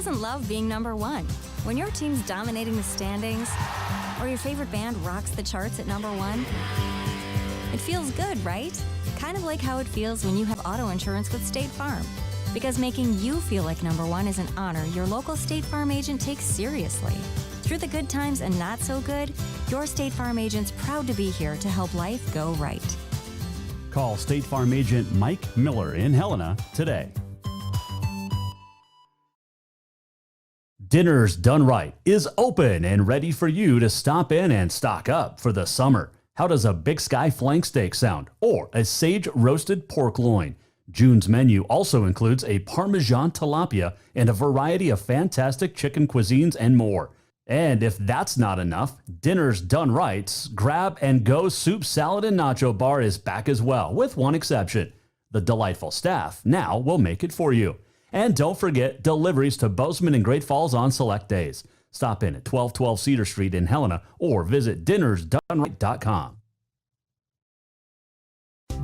doesn't love being number one? When your team's dominating the standings, or your favorite band rocks the charts at number one, it feels good, right? Kind of like how it feels when you have auto insurance with State Farm. Because making you feel like number one is an honor your local State Farm agent takes seriously. Through the good times and not so good, your State Farm agent's proud to be here to help life go right. Call State Farm agent Mike Miller in Helena today. Dinner's Done Right is open and ready for you to stop in and stock up for the summer. How does a Big Sky flank steak sound? Or a sage roasted pork loin? June's menu also includes a Parmesan tilapia and a variety of fantastic chicken cuisines and more. And if that's not enough, Dinner's Done Right's Grab and Go Soup, Salad, and Nacho Bar is back as well, with one exception. The delightful staff now will make it for you. And don't forget deliveries to Bozeman and Great Falls on select days. Stop in at 1212 Cedar Street in Helena or visit dinnersdoneright.com.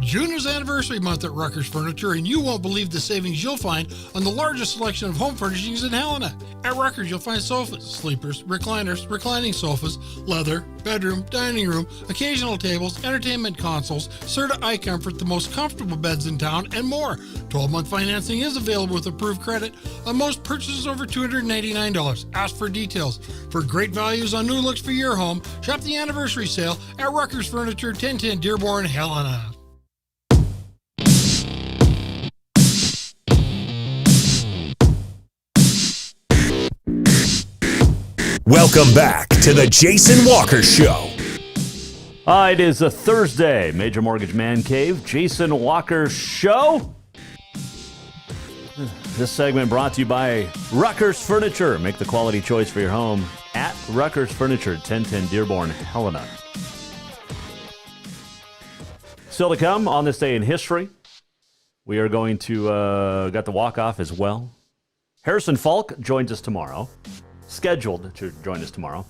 June is anniversary month at Rucker's Furniture, and you won't believe the savings you'll find on the largest selection of home furnishings in Helena. At Rucker's, you'll find sofas, sleepers, recliners, reclining sofas, leather, bedroom, dining room, occasional tables, entertainment consoles, Serta iComfort, the most comfortable beds in town, and more. 12-month financing is available with approved credit on most purchases over $299. Ask for details. For great values on new looks for your home, shop the anniversary sale at Rucker's Furniture, 1010 Dearborn, Helena. Welcome back to the Jason Walker Show. It is a Thursday. Major Mortgage Man Cave, Jason Walker Show. This segment brought to you by Rucker's Furniture. Make the quality choice for your home at Rucker's Furniture, 1010 Dearborn, Helena. Still to come on this day in history, we are going to got the walk-off as well. Harrison Falk joins us tomorrow. Scheduled to join us tomorrow.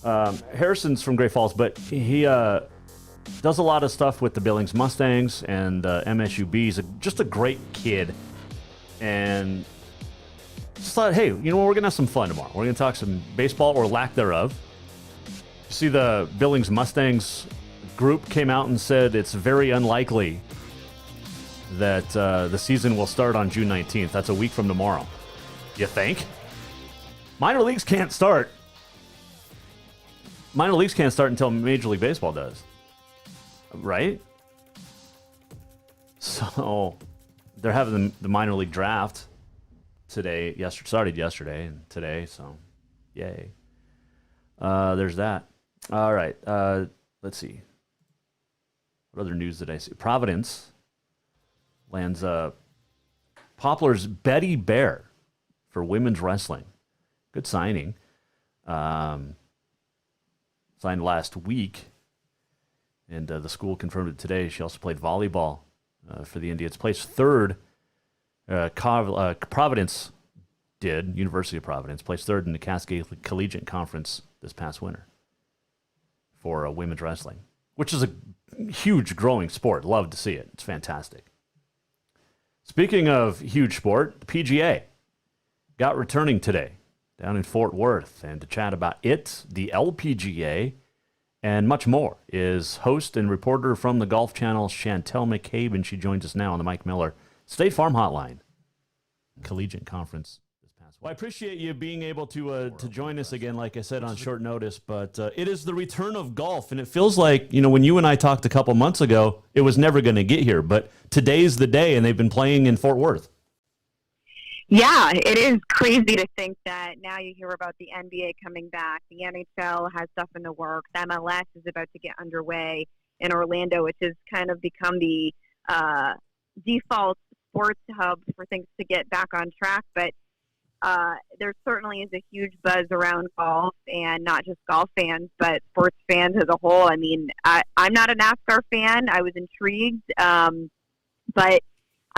Harrison's from Great Falls, but he does a lot of stuff with the Billings Mustangs and MSUB. He's just a great kid. And just thought, hey, you know what? We're going to have some fun tomorrow. We're going to talk some baseball or lack thereof. You see, the Billings Mustangs group came out and said it's very unlikely that the season will start on June 19th. That's a week from tomorrow. You think? Minor leagues can't start. Minor leagues can't start until Major League Baseball does. Right? So they're having the minor league draft today. Started yesterday and today, so yay. There's that. All right. Let's see. What other news did I see? Providence lands Poplar's Betty Bear for women's wrestling. Good signing. Signed last week, and the school confirmed it today. She also played volleyball for the Indians. Placed third. Providence did. University of Providence placed third in the Cascade Collegiate Conference this past winter for women's wrestling, which is a huge growing sport. Love to see it. It's fantastic. Speaking of huge sport, the PGA got returning today down in Fort Worth, and to chat about it, the LPGA, and much more is host and reporter from the Golf Channel, Chantel McCabe, and she joins us now on the Mike Miller State Farm Hotline. Collegiate Conference this past week. Well, I appreciate you being able to join us again, like I said, on short notice, but it is the return of golf, and it feels like, you know, when you and I talked a couple months ago, it was never going to get here, but today's the day, and they've been playing in Fort Worth. Yeah, it is crazy to think that now you hear about the NBA coming back. The NHL has stuff in the works. MLS is about to get underway in Orlando, which has kind of become the default sports hub for things to get back on track. But there certainly is a huge buzz around golf, and not just golf fans, but sports fans as a whole. I mean, I'm not a NASCAR fan. I was intrigued, but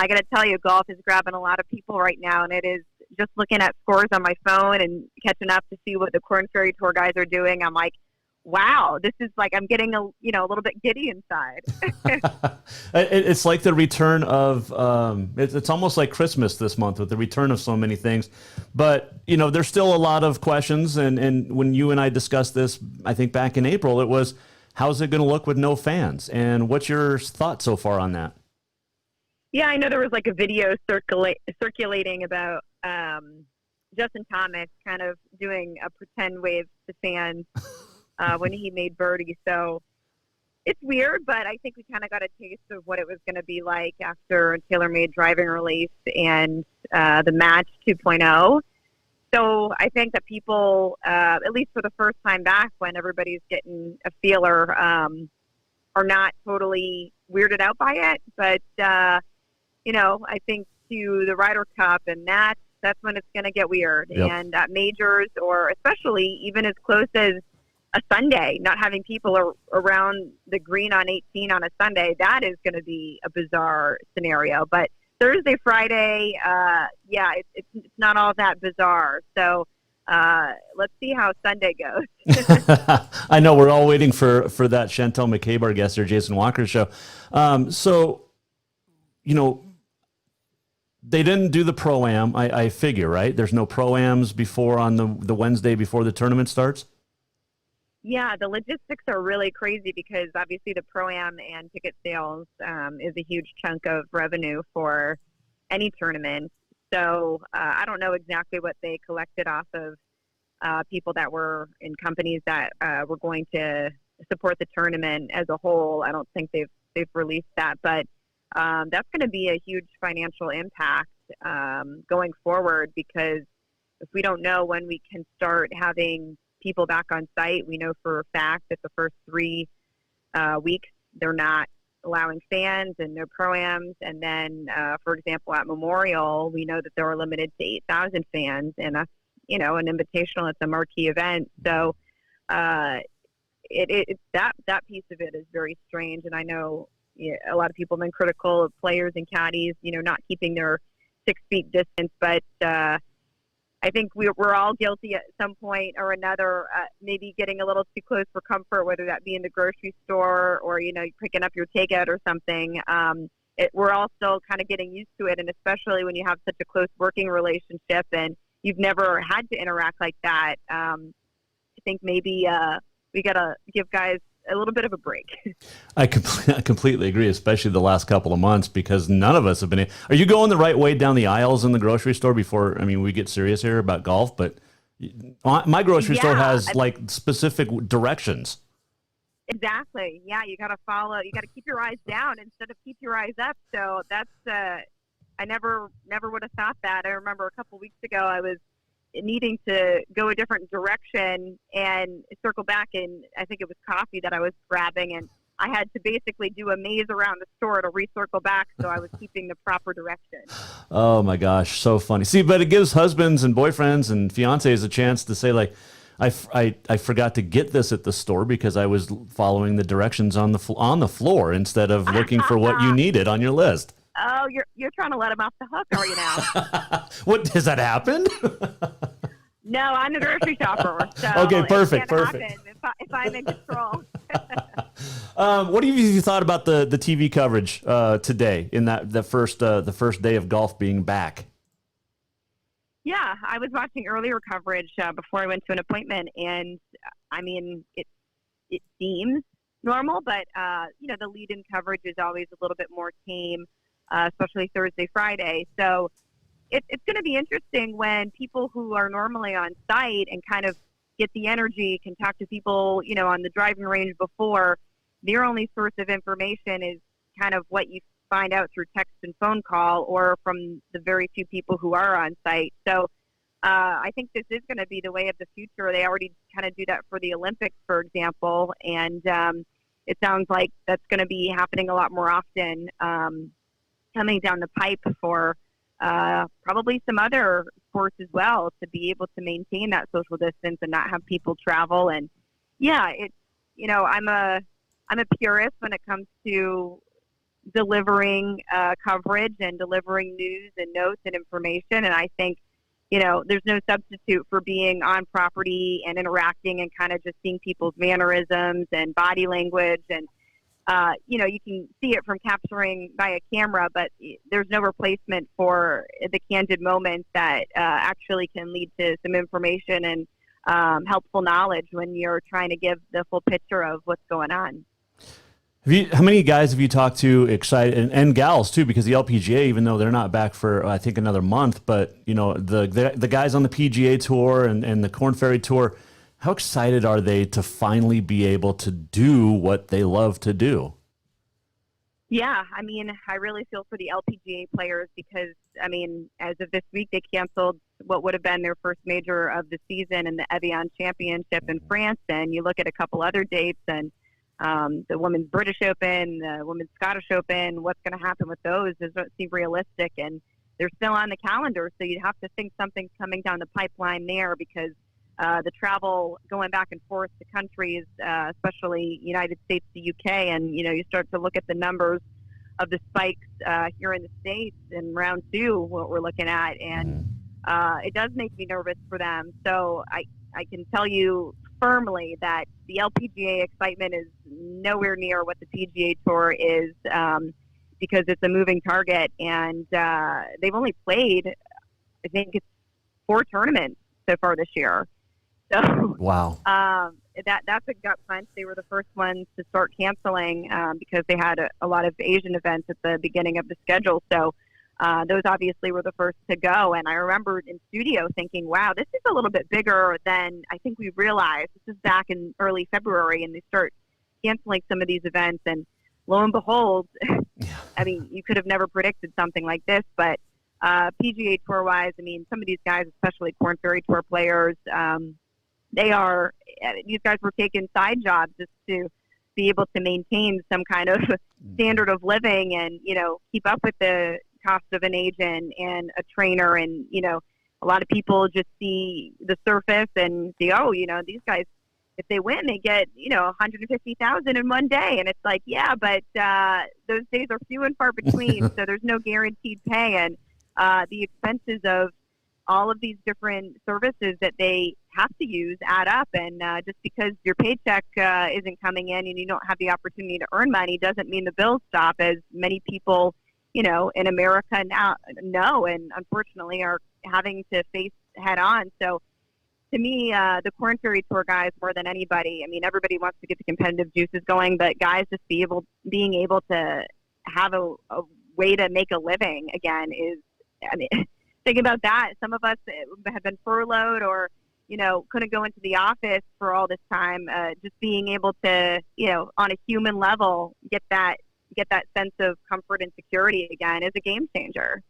I got to tell you, golf is grabbing a lot of people right now, and it is just looking at scores on my phone and catching up to see what the Korn Ferry Tour guys are doing. I'm like, wow, this is like I'm getting a little bit giddy inside. It's like the return of it's almost like Christmas this month with the return of so many things. But there's still a lot of questions, and when you and I discussed this, I think back in April, it was, how's it going to look with no fans? And what's your thought so far on that? Yeah, I know there was like a video circulating about Justin Thomas kind of doing a pretend wave to fans when he made birdie. So it's weird, but I think we kind of got a taste of what it was going to be like after TaylorMade driving release and the Match 2.0. So I think that people, at least for the first time back when everybody's getting a feeler, are not totally weirded out by it. But, I think to the Ryder Cup and that's when it's going to get weird. Yep. And at majors, or especially even as close as a Sunday, not having people around the green on 18 on a Sunday, that is going to be a bizarre scenario. But Thursday, Friday, it's not all that bizarre. So let's see how Sunday goes. I know we're all waiting for that Chantel McCabe, our guest, or Jason Walker show. They didn't do the Pro-Am, I figure, right? There's no Pro-Ams before on the Wednesday before the tournament starts? Yeah, the logistics are really crazy because obviously the Pro-Am and ticket sales is a huge chunk of revenue for any tournament. So I don't know exactly what they collected off of people that were in companies that were going to support the tournament as a whole. I don't think they've released that, but that's going to be a huge financial impact going forward, because if we don't know when we can start having people back on site, we know for a fact that the first 3 weeks they're not allowing fans and no Pro-Ams. And then, for example, at Memorial, we know that they were limited to 8,000 fans, and that's, an invitational. It's a marquee event. So it's that piece of it is very strange. And I know a lot of people have been critical of players and caddies, not keeping their 6 feet distance. But I think we're all guilty at some point or another, maybe getting a little too close for comfort, whether that be in the grocery store or, picking up your takeout or something. We're all still kind of getting used to it. And especially when you have such a close working relationship and you've never had to interact like that, I think maybe we got to give guys a little bit of a break. I completely agree, especially the last couple of months, because none of us have been. Are you going the right way down the aisles in the grocery store before? I mean, we get serious here about golf, but my grocery store has like specific directions. Exactly. Yeah, you got to follow. You got to keep your eyes down instead of keep your eyes up. So that's. I never would have thought that. I remember a couple weeks ago, I was needing to go a different direction and circle back, and I think it was coffee that I was grabbing, and I had to basically do a maze around the store to recircle back so I was keeping the proper direction. Oh my gosh, so funny. See, but it gives husbands and boyfriends and fiancés a chance to say, like, I forgot to get this at the store because I was following the directions on the floor instead of looking for what you needed on your list. Oh, you're trying to let him off the hook, are you now? What, has that happened? No, I'm the grocery shopper. So okay, perfect. If I'm in control. What have you thought about the TV coverage today in the first day of golf being back? Yeah, I was watching earlier coverage before I went to an appointment, and I mean it seems normal, but the lead-in coverage is always a little bit more tame. Especially Thursday, Friday. So it's going to be interesting when people who are normally on site and kind of get the energy, can talk to people, on the driving range before, their only source of information is kind of what you find out through text and phone call or from the very few people who are on site. So I think this is going to be the way of the future. They already kind of do that for the Olympics, for example, and it sounds like that's going to be happening a lot more often. Coming down the pipe for probably some other sports as well, to be able to maintain that social distance and not have people travel. And yeah, it's, I'm a purist when it comes to delivering coverage and delivering news and notes and information. And I think there's no substitute for being on property and interacting and kind of just seeing people's mannerisms and body language. And, you can see it from capturing by a camera, but there's no replacement for the candid moments that actually can lead to some information and helpful knowledge when you're trying to give the full picture of what's going on. How many guys have you talked to excited and gals too? Because the LPGA, even though they're not back for I think another month, but the guys on the PGA Tour and the Korn Ferry Tour, how excited are they to finally be able to do what they love to do? Yeah, I really feel for the LPGA players because, as of this week, they canceled what would have been their first major of the season in the Evian Championship in France. And you look at a couple other dates and the Women's British Open, the Women's Scottish Open, what's going to happen with those doesn't seem realistic. And they're still on the calendar, so you'd have to think something's coming down the pipeline there because the travel going back and forth to countries, especially United States to UK, and you start to look at the numbers of the spikes here in the States in round 2, what we're looking at, and it does make me nervous for them. So I can tell you firmly that the LPGA excitement is nowhere near what the PGA Tour is because it's a moving target, and they've only played, I think it's 4 tournaments so far this year. So wow, that's a gut punch. They were the first ones to start canceling because they had a lot of Asian events at the beginning of the schedule. So those obviously were the first to go. And I remember in studio thinking, wow, this is a little bit bigger than I think we realized. This is back in early February, and they start canceling some of these events. And lo and behold, you could have never predicted something like this. But PGA Tour-wise, some of these guys, especially Korn Ferry Tour players, these guys were taking side jobs just to be able to maintain some kind of standard of living and, keep up with the cost of an agent and a trainer. And, a lot of people just see the surface and say, oh, these guys, if they win, they get, $150,000 in one day. And it's like, yeah, but those days are few and far between. So there's no guaranteed pay. And the expenses of all of these different services that they have to use add up. And just because your paycheck isn't coming in and you don't have the opportunity to earn money doesn't mean the bills stop, as many people, in America now know and unfortunately are having to face head on. So to me, the Korn Ferry Tour guys, more than anybody, everybody wants to get the competitive juices going, but guys just being able to have a way to make a living again is, think about that. Some of us have been furloughed or, couldn't go into the office for all this time. Just being able to, on a human level, get that sense of comfort and security again is a game changer.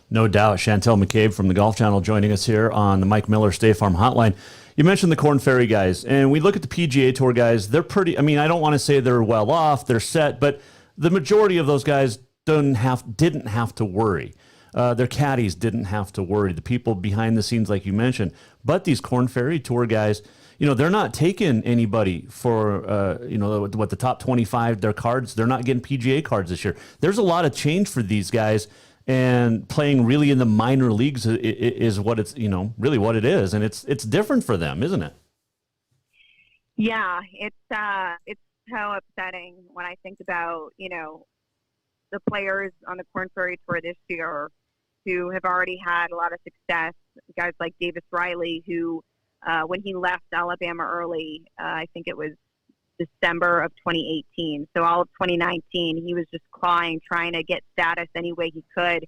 No doubt. Chantel McCabe from the Golf Channel joining us here on the Mike Miller State Farm Hotline. You mentioned the Korn Ferry guys, and we look at the PGA Tour guys. They're pretty, I don't want to say they're well off, they're set, but the majority of those guys didn't have to worry. Their caddies didn't have to worry. The people behind the scenes, like you mentioned. But these Korn Ferry Tour guys, they're not taking anybody for, the top 25, their cards. They're not getting PGA cards this year. There's a lot of change for these guys, and playing really in the minor leagues is what it's, really what it is. And it's different for them, isn't it? Yeah, it's so upsetting when I think about, the players on the Korn Ferry Tour this year who have already had a lot of success. Guys like Davis Riley, who when he left Alabama early, I think it was December of 2018. So all of 2019, he was just clawing, trying to get status any way he could.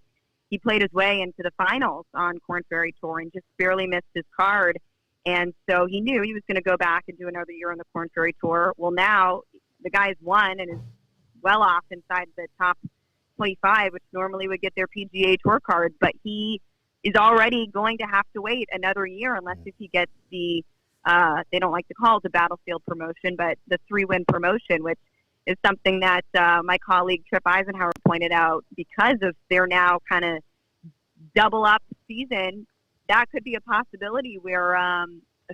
He played his way into the finals on Korn Ferry Tour and just barely missed his card. And so he knew he was going to go back and do another year on the Korn Ferry Tour. Well, now the guy's won and is well off inside the top 25, which normally would get their PGA Tour card, but he is already going to have to wait another year unless if he gets the they don't like to call it the Battlefield promotion, but the 3-win promotion, which is something that my colleague Trip Eisenhower pointed out. Because of their now kind of double up season, that could be a possibility where a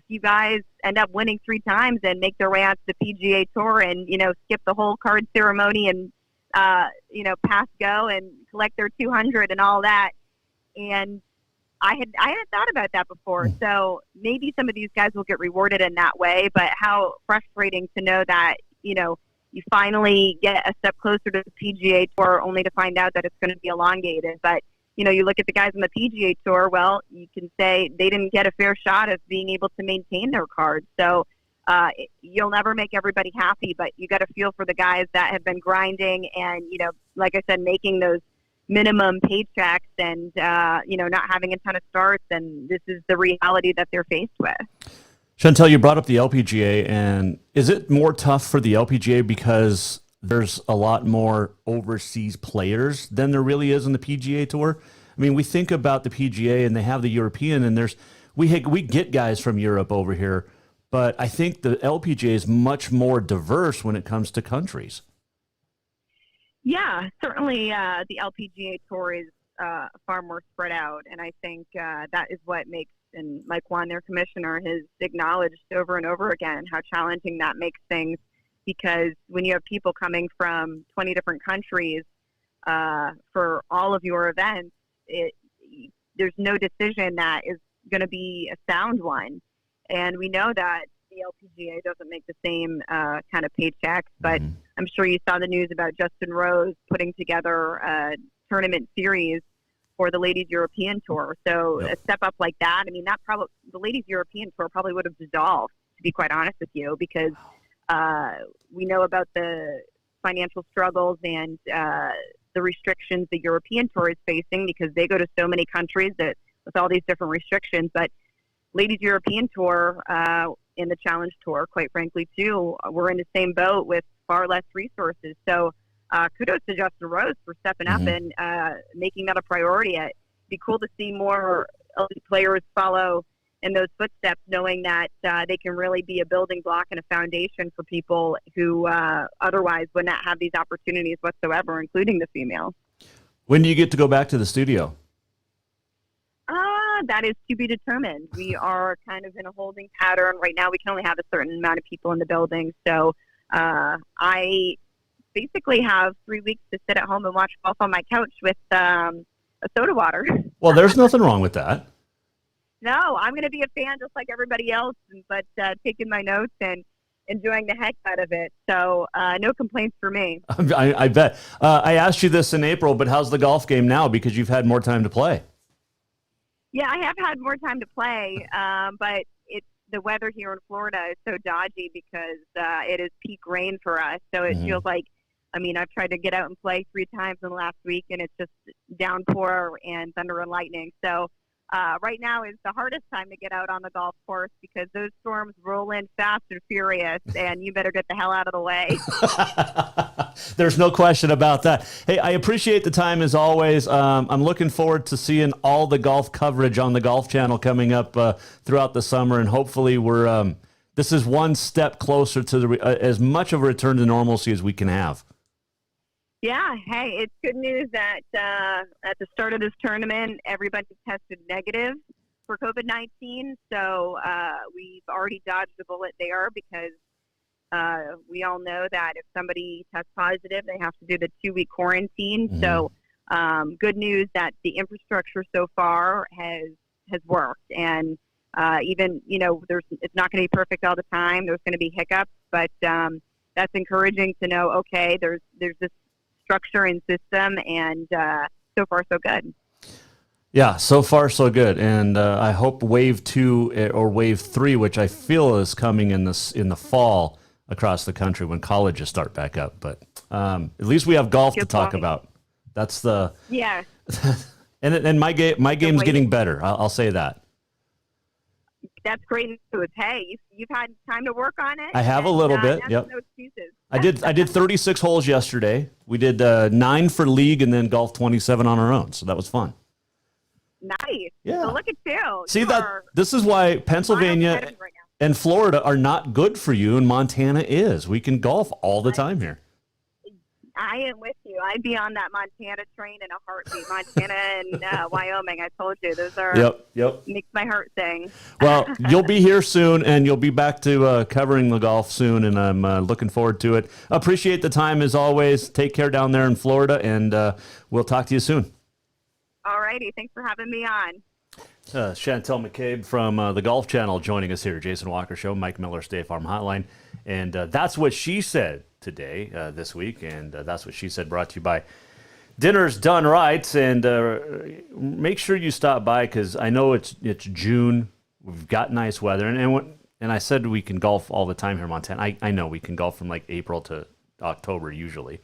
few guys end up winning 3 times and make their way out to the PGA Tour and, skip the whole card ceremony and, pass go and collect their 200 and all that. And hadn't thought about that before. So maybe some of these guys will get rewarded in that way. But how frustrating to know that you finally get a step closer to the PGA Tour, only to find out that it's going to be elongated. But you look at the guys on the PGA Tour. Well, you can say they didn't get a fair shot of being able to maintain their cards. So you'll never make everybody happy, but you got to feel for the guys that have been grinding and like I said, making those minimum paychecks and not having a ton of starts, and this is the reality that they're faced with. Chantel, you brought up the LPGA, and is it more tough for the LPGA because there's a lot more overseas players than there really is on the PGA Tour? I mean, we think about the PGA and they have the European, and we get guys from Europe over here, but I think the LPGA is much more diverse when it comes to countries. Yeah, certainly the LPGA Tour is far more spread out, and I think that is what makes, and Mike Whan, their commissioner, has acknowledged over and over again how challenging that makes things, because when you have people coming from 20 different countries for all of your events, there's no decision that is going to be a sound one. And we know that the LPGA doesn't make the same kind of paychecks, but I'm sure you saw the news about Justin Rose putting together a tournament series for the Ladies European Tour. So a step up like that, I mean, the Ladies European Tour probably would have dissolved, to be quite honest with you, because we know about the financial struggles and the restrictions the European Tour is facing, because they go to so many countries that with all these different restrictions. But Ladies European Tour and the Challenge Tour, quite frankly, too, we're in the same boat with far less resources. So kudos to Justin Rose for stepping up and making that a priority. It'd be cool to see more elite players follow in those footsteps, knowing that they can really be a building block and a foundation for people who otherwise would not have these opportunities whatsoever, including the females. When do you get to go back to the studio? That is to be determined. We are kind of in a holding pattern right now. We can only have a certain amount of people in the building. So I basically have 3 weeks to sit at home and watch golf on my couch with a soda water. Well, there's nothing wrong with that. No, I'm going to be a fan just like everybody else, but taking my notes and enjoying the heck out of it. So no complaints for me. I bet. I asked you this in April, but how's the golf game now? Because you've had more time to play. Yeah, I have had more time to play, but the weather here in Florida is so dodgy because it is peak rain for us. So it feels like, I mean, I've tried to get out and play 3 times in the last week, and it's just downpour and thunder and lightning. So right now is the hardest time to get out on the golf course because those storms roll in fast and furious, and you better get the hell out of the way. There's no question about that. Hey, I appreciate the time as always. I'm looking forward to seeing all the golf coverage on the Golf Channel coming up throughout the summer, and hopefully this is one step closer to as much of a return to normalcy as we can have. Yeah, hey, it's good news that at the start of this tournament, everybody tested negative for COVID-19. So we've already dodged a bullet there because we all know that if somebody tests positive, they have to do the 2-week quarantine. So good news that the infrastructure so far has worked. And even, it's not going to be perfect all the time. There's going to be hiccups, but that's encouraging to know, okay, there's this structure and system, and so far so good. Yeah, so far so good, and I hope wave 2 or wave 3, which I feel is coming in the fall across the country when colleges start back up. But at least we have golf to talk about. That's the and my game's getting better. I'll say that. That's great news. Hey, you've had time to work on it. I have a little bit. Yep. No excuses. I did 36 holes yesterday. We did 9 for league and then golf 27 on our own. So that was fun. Nice. Yeah. So look at you. See this is why Pennsylvania and Florida are not good for you, and Montana is. We can golf all the time here. I am with you. I'd be on that Montana train in a heartbeat. Montana and Wyoming. I told you those are. Yep. Makes my heart sing. Well, you'll be here soon, and you'll be back to covering the golf soon, and I'm looking forward to it. Appreciate the time as always. Take care down there in Florida, and we'll talk to you soon. All righty. Thanks for having me on. Chantel McCabe from the Golf Channel joining us here. Jason Walker Show, Mike Miller, State Farm Hotline. And that's what she said today, this week. And that's what she said, brought to you by Dinner's Done Right. And make sure you stop by because I know it's June. We've got nice weather. And I said we can golf all the time here in Montana. I know we can golf from like April to October usually.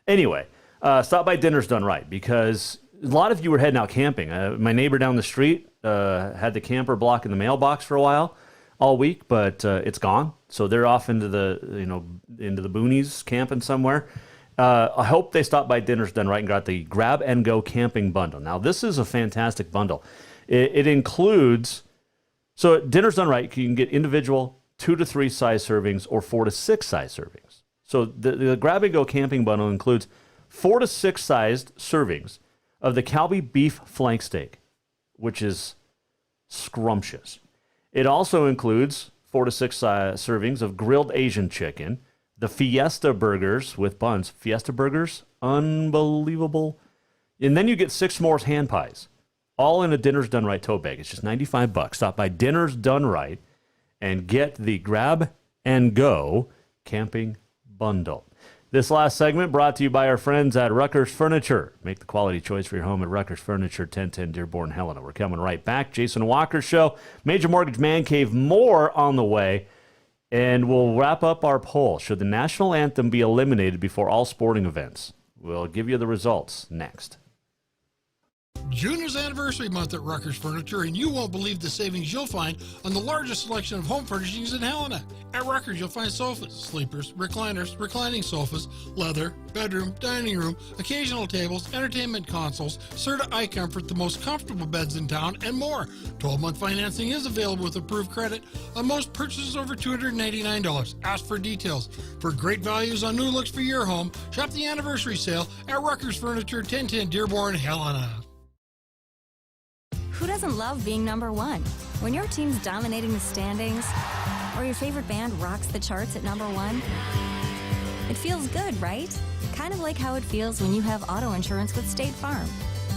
Anyway, stop by Dinner's Done Right because a lot of you were heading out camping. My neighbor down the street had the camper blocking the mailbox for a while, all week, but it's gone. So they're off into the boonies camping somewhere. I hope they stop by Dinner's Done Right and got the Grab and Go camping bundle. Now this is a fantastic bundle. It includes, so at Dinner's Done Right, you can get individual 2 to 3 size servings or 4 to 6 size servings. So the Grab and Go camping bundle includes 4 to 6 sized servings of the Calbee beef flank steak, which is scrumptious. It also includes 4 to 6 servings of grilled Asian chicken, the Fiesta burgers with buns. Fiesta burgers, unbelievable. And then you get 6 s'mores hand pies, all in a Dinner's Done Right tote bag. It's just $95. Stop by Dinner's Done Right and get the Grab and Go camping bundle. This last segment brought to you by our friends at Ruckers Furniture. Make the quality choice for your home at Ruckers Furniture, 1010 Dearborn, Helena. We're coming right back. Jason Walker Show, Major Mortgage Man Cave, more on the way. And we'll wrap up our poll. Should the national anthem be eliminated before all sporting events? We'll give you the results next. June is anniversary month at Ruckers Furniture, and you won't believe the savings you'll find on the largest selection of home furnishings in Helena. At Ruckers, you'll find sofas, sleepers, recliners, reclining sofas, leather, bedroom, dining room, occasional tables, entertainment consoles, Serta iComfort, the most comfortable beds in town, and more. 12-month financing is available with approved credit on most purchases over $299. Ask for details. For great values on new looks for your home, shop the anniversary sale at Ruckers Furniture, 1010 Dearborn, Helena. Who doesn't love being number one? When your team's dominating the standings, or your favorite band rocks the charts at number one, it feels good, right? Kind of like how it feels when you have auto insurance with State Farm.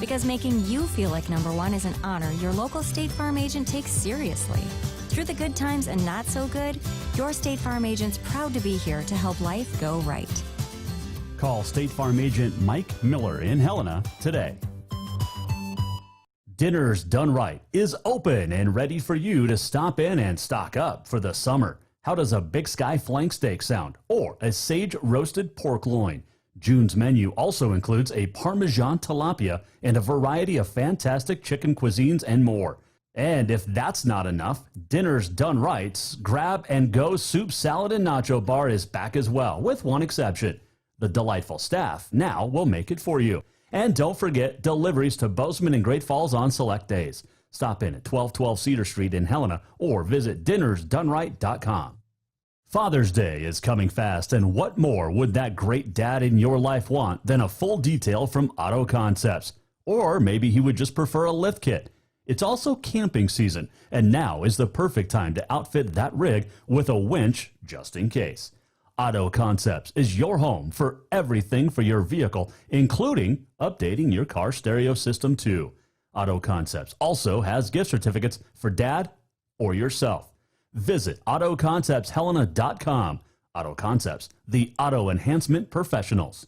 Because making you feel like number one is an honor your local State Farm agent takes seriously. Through the good times and not so good, your State Farm agent's proud to be here to help life go right. Call State Farm agent Mike Miller in Helena today. Dinner's Done Right is open and ready for you to stop in and stock up for the summer. How does a Big Sky flank steak sound? Or a sage roasted pork loin? June's menu also includes a Parmesan tilapia and a variety of fantastic chicken cuisines and more. And if that's not enough, Dinner's Done Right's Grab and Go Soup, Salad, and Nacho Bar is back as well, with one exception. The delightful staff now will make it for you. And don't forget deliveries to Bozeman and Great Falls on select days. Stop in at 1212 Cedar Street in Helena or visit dinnersdoneright.com. Father's Day is coming fast, and what more would that great dad in your life want than a full detail from Auto Concepts? Or maybe he would just prefer a lift kit. It's also camping season, and now is the perfect time to outfit that rig with a winch just in case. Auto Concepts is your home for everything for your vehicle, including updating your car stereo system too. Auto Concepts also has gift certificates for dad or yourself. Visit AutoConceptsHelena.com. Auto Concepts, the auto enhancement professionals.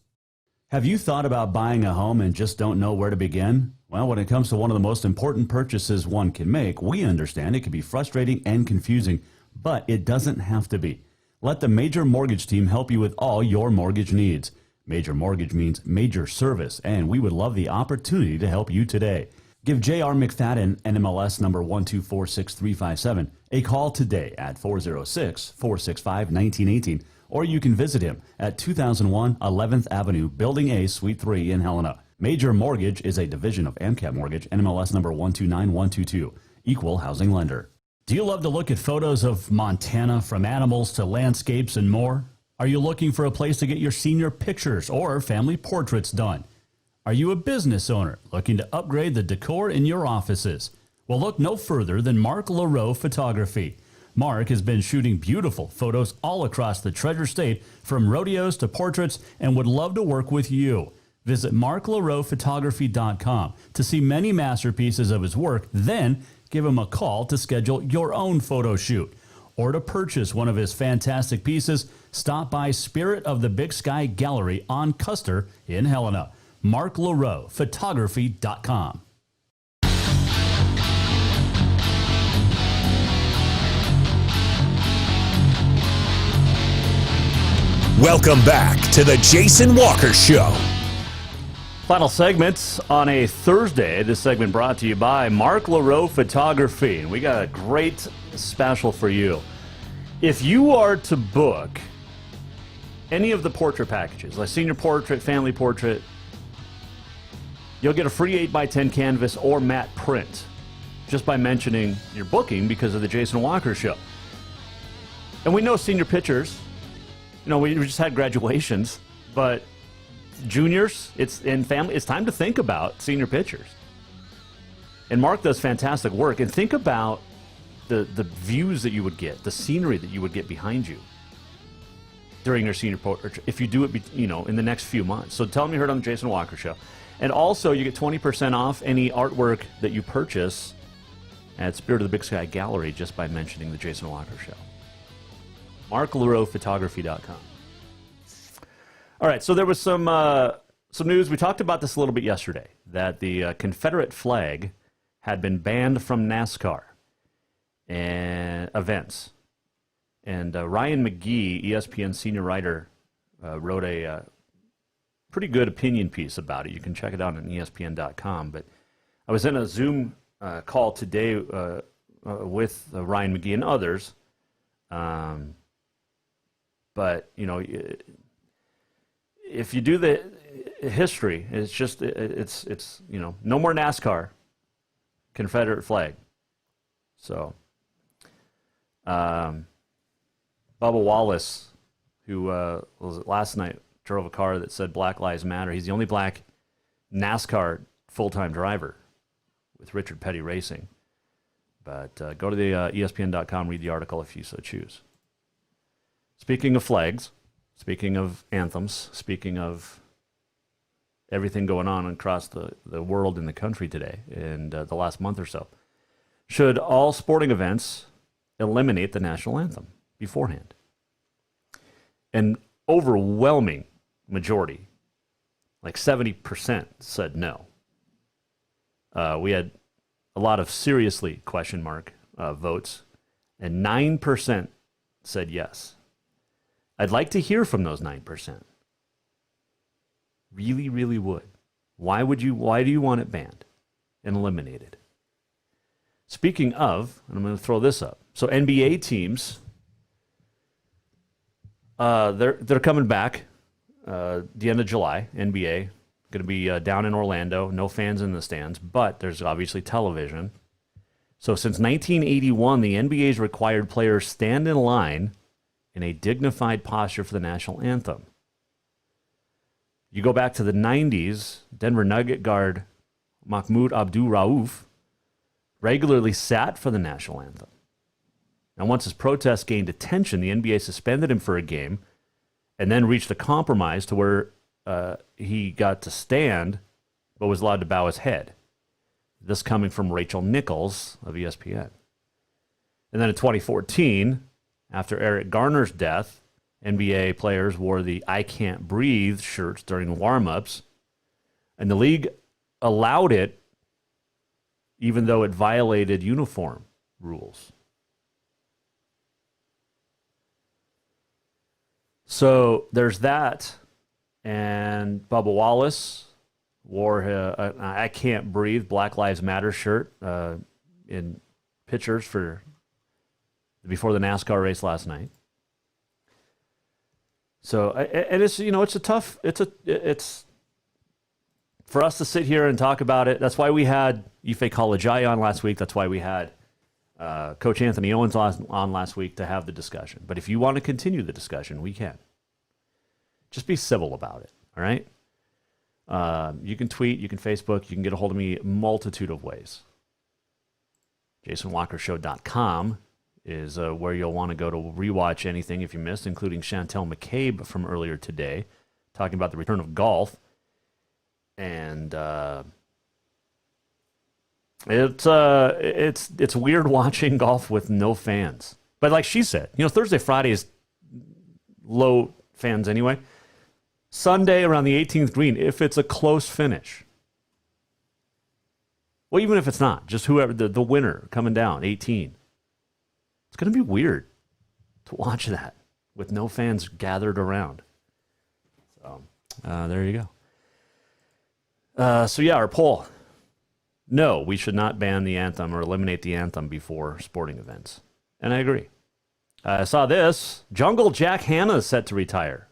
Have you thought about buying a home and just don't know where to begin? Well, when it comes to one of the most important purchases one can make, we understand it can be frustrating and confusing, but it doesn't have to be. Let the Major Mortgage team help you with all your mortgage needs. Major Mortgage means major service, and we would love the opportunity to help you today. Give J.R. McFadden, NMLS number 1246357, a call today at 406-465-1918, or you can visit him at 2001 11th Avenue, Building A, Suite 3 in Helena. Major Mortgage is a division of AMCAP Mortgage, NMLS number 129122, equal housing lender. Do you love to look at photos of Montana, from animals to landscapes and more? Are you looking for a place to get your senior pictures or family portraits done? Are you a business owner looking to upgrade the decor in your offices? Well, look no further than Mark LaRoe Photography. Mark has been shooting beautiful photos all across the Treasure State, from rodeos to portraits, and would love to work with you. Visit marklaroephotography.com to see many masterpieces of his work, then give him a call to schedule your own photo shoot. Or to purchase one of his fantastic pieces, stop by Spirit of the Big Sky Gallery on Custer in Helena. Mark LaRoe, photography.com. Welcome back to the Jason Walker Show. Final segments on a Thursday. This segment brought to you by Mark LaRoe Photography. And we got a great special for you. If you are to book any of the portrait packages, like senior portrait, family portrait, you'll get a free 8x10 canvas or matte print just by mentioning your booking because of the Jason Walker Show. And we know senior pictures. You know, we just had graduations, but juniors, in family, it's time to think about senior pictures. And Mark does fantastic work. And think about the views that you would get, the scenery that you would get behind you during your senior portrait if you do it, in the next few months. So tell them you heard on the Jason Walker Show. And also, you get 20% off any artwork that you purchase at Spirit of the Big Sky Gallery just by mentioning the Jason Walker Show. MarkLaRoePhotography.com. All right, so there was some news. We talked about this a little bit yesterday, that the Confederate flag had been banned from NASCAR and events. And Ryan McGee, ESPN senior writer, wrote a pretty good opinion piece about it. You can check it out on ESPN.com. But I was in a Zoom call today with Ryan McGee and others. But, if you do the history, it's no more NASCAR, Confederate flag. So, Bubba Wallace, who was it last night, drove a car that said Black Lives Matter. He's the only black NASCAR full-time driver with Richard Petty Racing. But go to the ESPN.com, read the article if you so choose. Speaking of flags, speaking of anthems, speaking of everything going on across the world and the country today and the last month or so, should all sporting events eliminate the national anthem beforehand? An overwhelming majority, like 70%, said no. We had a lot of seriously question mark votes, and 9% said yes. I'd like to hear from those 9%. Really, really would. Why do you want it banned and eliminated? Speaking of, and I'm going to throw this up. So NBA teams, they're coming back the end of July. NBA going to be down in Orlando. No fans in the stands, but there's obviously television. So since 1981, the NBA's required players stand in line in a dignified posture for the national anthem. You go back to the 90s, Denver Nugget guard Mahmoud Abdul-Rauf regularly sat for the national anthem. And once his protest gained attention, the NBA suspended him for a game and then reached a compromise to where he got to stand but was allowed to bow his head. This coming from Rachel Nichols of ESPN. And then in 2014, after Eric Garner's death, NBA players wore the I Can't Breathe shirts during warm-ups, and the league allowed it even though it violated uniform rules. So there's that, and Bubba Wallace wore a I Can't Breathe Black Lives Matter shirt in pictures before the NASCAR race last night. So, and it's it's for us to sit here and talk about it. That's why we had Ife Kalajai on last week. That's why we had Coach Anthony Owens on last week to have the discussion. But if you want to continue the discussion, we can. Just be civil about it, all right? You can tweet, you can Facebook, you can get a hold of me a multitude of ways. JasonWalkerShow.com is where you'll want to go to rewatch anything if you missed, including Chantel McCabe from earlier today, talking about the return of golf. And It's weird watching golf with no fans. But like she said, Thursday, Friday is low fans anyway. Sunday around the 18th green, if it's a close finish. Well, even if it's not, just whoever, the winner coming down, 18. It's going to be weird to watch that with no fans gathered around. So, there you go. So, yeah, our poll. No, we should not ban the anthem or eliminate the anthem before sporting events. And I agree. I saw this. Jungle Jack Hanna is set to retire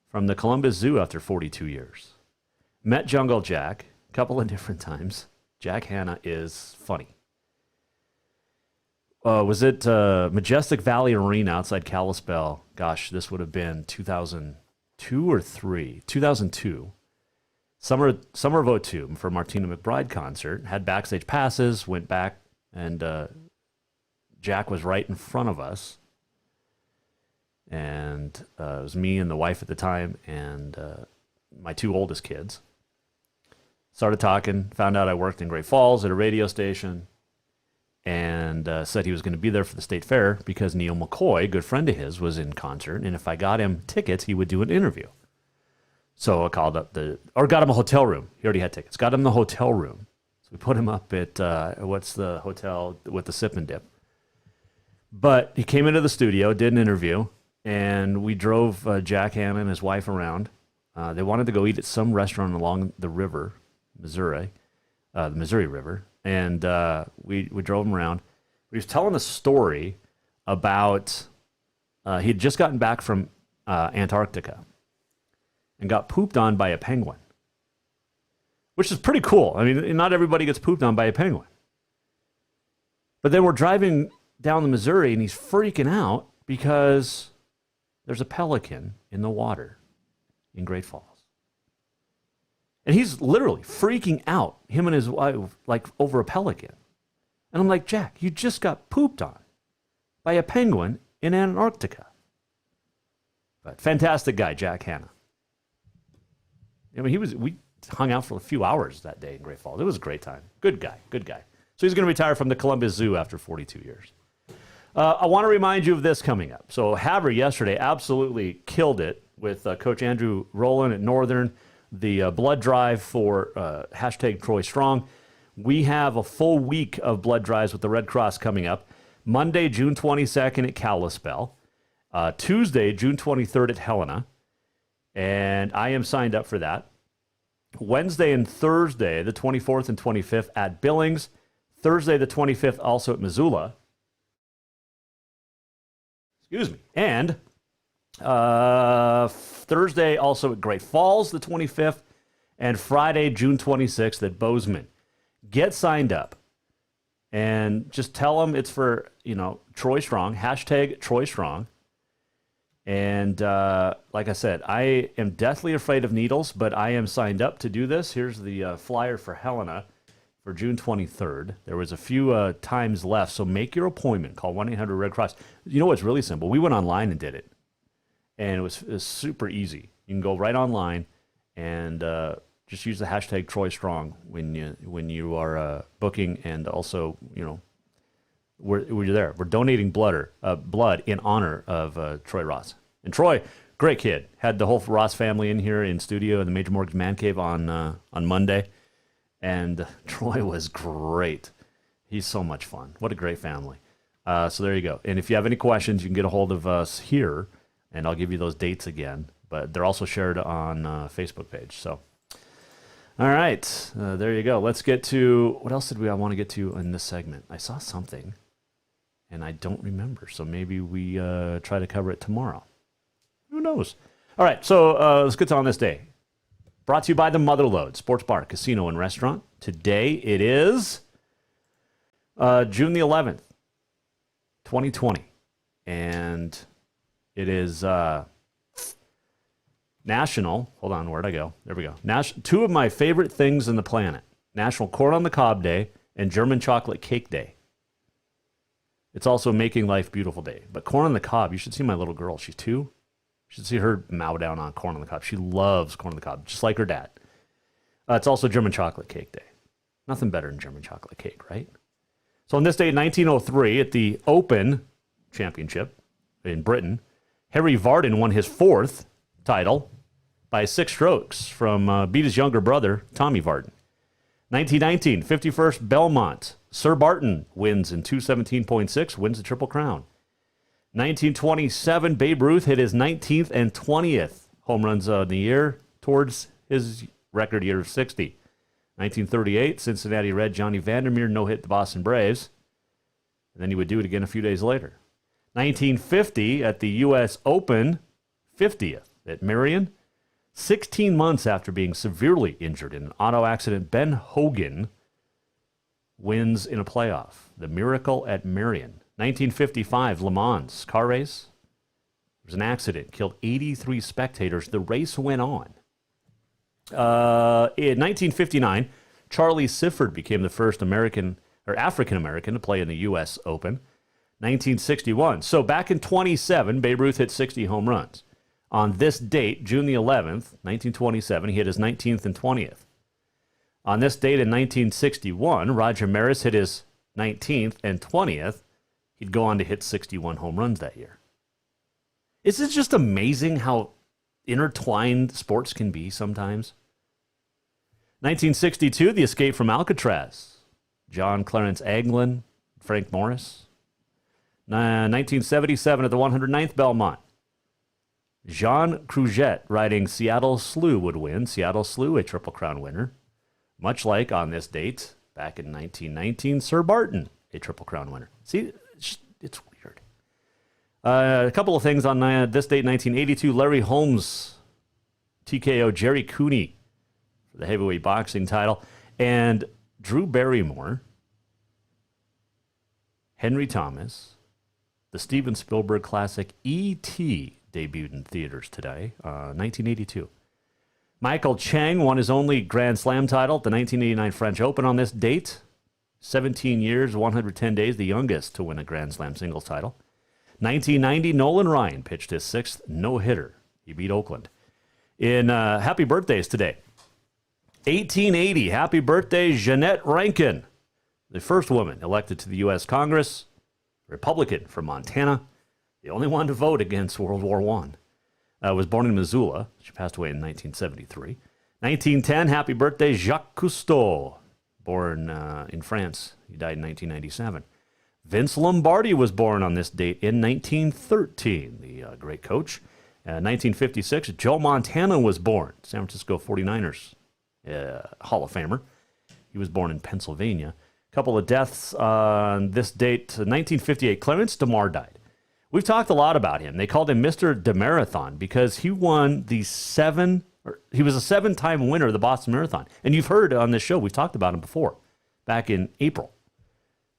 from the Columbus Zoo after 42 years. Met Jungle Jack a couple of different times. Jack Hanna is funny. Was it Majestic Valley Arena outside Kalispell? Gosh, this would have been 2002 or 3. 2002. Summer of 2002 for Martina McBride concert. Had backstage passes, went back, and Jack was right in front of us. And it was me and the wife at the time and my 2 oldest kids. Started talking, found out I worked in Great Falls at a radio station, and said he was going to be there for the state fair because Neil McCoy, a good friend of his, was in concert, and if I got him tickets, he would do an interview. So I called up got him a hotel room. He already had tickets. Got him the hotel room. So we put him up at, what's the hotel with the sip and dip? But he came into the studio, did an interview, and we drove Jack Hanna and his wife around. They wanted to go eat at some restaurant along the river, Missouri, the Missouri River, and we drove him around. He was telling a story about he had just gotten back from Antarctica and got pooped on by a penguin, which is pretty cool. I mean, not everybody gets pooped on by a penguin. But then we're driving down the Missouri, and he's freaking out because there's a pelican in the water in Great Falls. And he's literally freaking out, him and his wife, like over a pelican. And I'm like, Jack, you just got pooped on by a penguin in Antarctica. But fantastic guy, Jack Hanna. I mean, we hung out for a few hours that day in Great Falls. It was a great time. Good guy. So he's going to retire from the Columbus Zoo after 42 years. I want to remind you of this coming up. So Havre yesterday absolutely killed it with Coach Andrew Rowland at Northern. The blood drive for hashtag Troy Strong. We have a full week of blood drives with the Red Cross coming up. Monday, June 22nd at Kalispell. Tuesday, June 23rd at Helena. And I am signed up for that. Wednesday and Thursday, the 24th and 25th at Billings. Thursday, the 25th, also at Missoula. Excuse me. And Thursday, also at Great Falls, the 25th. And Friday, June 26th at Bozeman. Get signed up. And just tell them it's for, Troy Strong. Hashtag Troy Strong. And like I said, I am deathly afraid of needles, but I am signed up to do this. Here's the flyer for Helena for June 23rd. There was a few times left, so make your appointment. Call 1-800-RED CROSS. You know what's really simple? We went online and did it, and it was super easy. You can go right online and just use the hashtag Troy Strong when you are booking, and also, we're there. We're donating blood in honor of Troy Ross. And Troy, great kid. Had the whole Ross family in here in studio in the Major Mortgage Man Cave on Monday. And Troy was great. He's so much fun. What a great family. So there you go. And if you have any questions, you can get a hold of us here, and I'll give you those dates again. But they're also shared on Facebook page. So, all right. There you go. Let's get to, what else did I want to get to in this segment? I saw something, and I don't remember. So maybe we try to cover it tomorrow. Who knows? All right, so let's get to On This Day. Brought to you by the Motherlode Sports Bar, Casino, and Restaurant. Today it is June the 11th, 2020. And it is National, hold on, where'd I go? There we go. Two of my favorite things in the planet. National Corn on the Cob Day and German Chocolate Cake Day. It's also Making Life Beautiful Day. But corn on the cob, you should see my little girl. She's 2. You should see her mow down on corn on the cob. She loves corn on the cob, just like her dad. It's also German Chocolate Cake Day. Nothing better than German chocolate cake, right? So on this day, 1903, at the Open Championship in Britain, Harry Vardon won his 4th title by 6 strokes from beat his younger brother, Tommy Vardon. 1919, 51st Belmont. Sir Barton wins in 217.6, wins the Triple Crown. 1927, Babe Ruth hit his 19th and 20th home runs of the year towards his record year of 60. 1938, Cincinnati Red Johnny Vandermeer no-hit the Boston Braves. And then he would do it again a few days later. 1950, at the U.S. Open, 50th at Merion. 16 months after being severely injured in an auto accident, Ben Hogan wins in a playoff. The Miracle at Merion. 1955, Le Mans car race. There was an accident, killed 83 spectators. The race went on. In 1959, Charlie Sifford became the first African American to play in the U.S. Open. 1961. So back in 27, Babe Ruth hit 60 home runs. On this date, June the 11th, 1927, he hit his 19th and 20th. On this date in 1961, Roger Maris hit his 19th and 20th. He'd go on to hit 61 home runs that year. Isn't it just amazing how intertwined sports can be sometimes? 1962, the escape from Alcatraz. John Clarence Anglin, Frank Morris. 1977 at the 109th Belmont. Jean Cruget riding Seattle Slew would win. Seattle Slew, a Triple Crown winner. Much like on this date, back in 1919, Sir Barton, a Triple Crown winner. See, it's weird. A couple of things on this date, 1982, Larry Holmes, TKO Jerry Cooney for the heavyweight boxing title. And Drew Barrymore, Henry Thomas, the Steven Spielberg classic E.T. debuted in theaters today, 1982. Michael Chang won his only Grand Slam title at the 1989 French Open on this date. 17 years, 110 days, the youngest to win a Grand Slam singles title. 1990, Nolan Ryan pitched his 6th no-hitter. He beat Oakland. In happy birthdays today. 1880, happy birthday, Jeanette Rankin, the first woman elected to the U.S. Congress, Republican from Montana, the only one to vote against World War I. Was born in Missoula. She passed away in 1973. 1910, happy birthday, Jacques Cousteau, born in France. He died in 1997. Vince Lombardi was born on this date in 1913, the great coach. 1956, Joe Montana was born, San Francisco 49ers Hall of Famer. He was born in Pennsylvania. A couple of deaths on this date. 1958, Clarence DeMar died. We've talked a lot about him. They called him Mr. DeMarathon because he won he was a 7-time winner of the Boston Marathon. And you've heard on this show, we've talked about him before, back in April.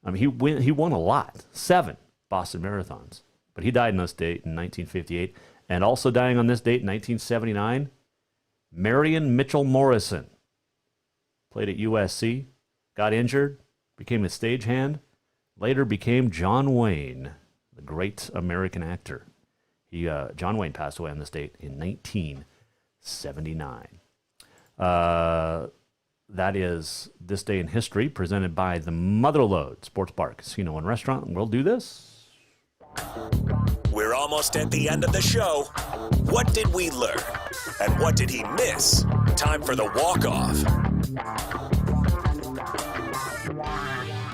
I mean, he won a lot, 7 Boston Marathons. But he died on this date in 1958. And also dying on this date in 1979, Marion Mitchell Morrison. Played at USC, got injured, became a stagehand, later became John Wayne, the great American actor. John Wayne passed away on this date in 1979. That is This Day in History, presented by the Motherlode Sports Bar, Casino, and Restaurant. And we'll do this. We're almost at the end of the show. What did we learn? And what did he miss? Time for the walk-off.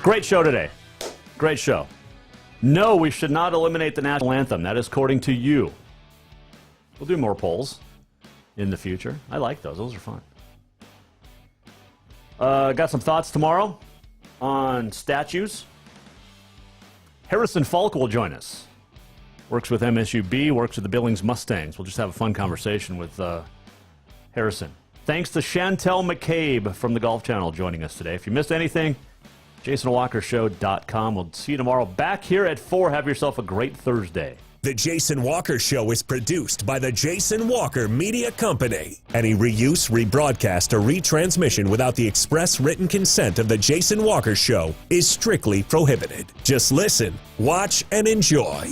Great show today. Great show. No, we should not eliminate the national anthem. That is according to you. We'll do more polls in the future. I like those. Those are fun. Got some thoughts tomorrow on statues. Harrison Falk will join us. Works with MSUB, works with the Billings Mustangs. We'll just have a fun conversation with Harrison. Thanks to Chantel McCabe from the Golf Channel joining us today. If you missed anything, JasonWalkerShow.com. We'll see you tomorrow back here at 4. Have yourself a great Thursday. The Jason Walker Show is produced by the Jason Walker Media Company. Any reuse, rebroadcast, or retransmission without the express written consent of the Jason Walker Show is strictly prohibited. Just listen, watch, and enjoy.